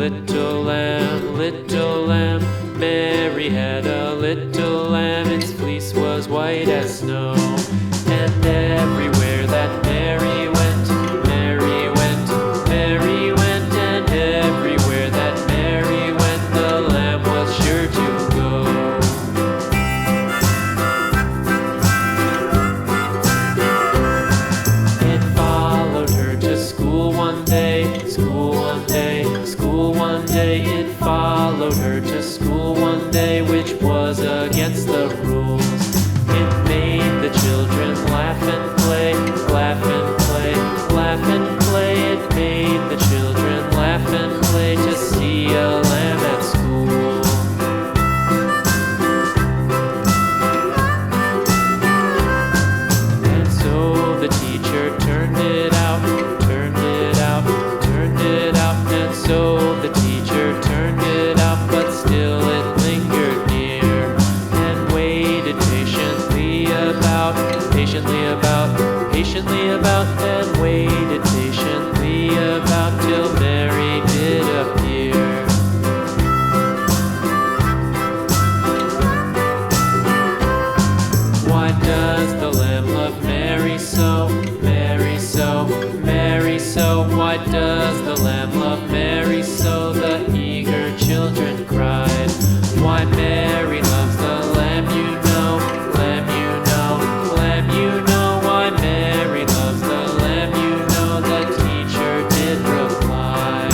little lamb, little lamb. Mary had a little lamb, its fleece was white as snow. And everywhere that Mary went, Mary went, Mary went, and everywhere that Mary went, the lamb was sure to go. It followed her to school one day, school one day, school one day. It followed her to school one day, which was against the rules. It made the children laugh and play, laugh and play, laugh and play. It made the children laugh and play to see a lamb at school. And so the teacher turned it out, turned it out, turned it out. And so the teacher turned it out, but still it lingered near and waited patiently about, and waited patiently about till Mary did appear. Why does the lamb love Mary so, Mary so, Mary so? Why does the lamb love Mary so? The eager children cried. Why Mary loves the lamb, you know, lamb, you know, lamb, you know. Why Mary loves the lamb, you know, the teacher did reply.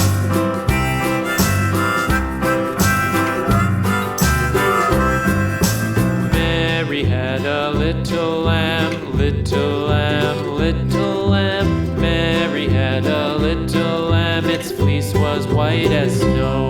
Mary had a little lamb, little lamb, little lamb. Mary had a little lamb, its fleece was white as snow.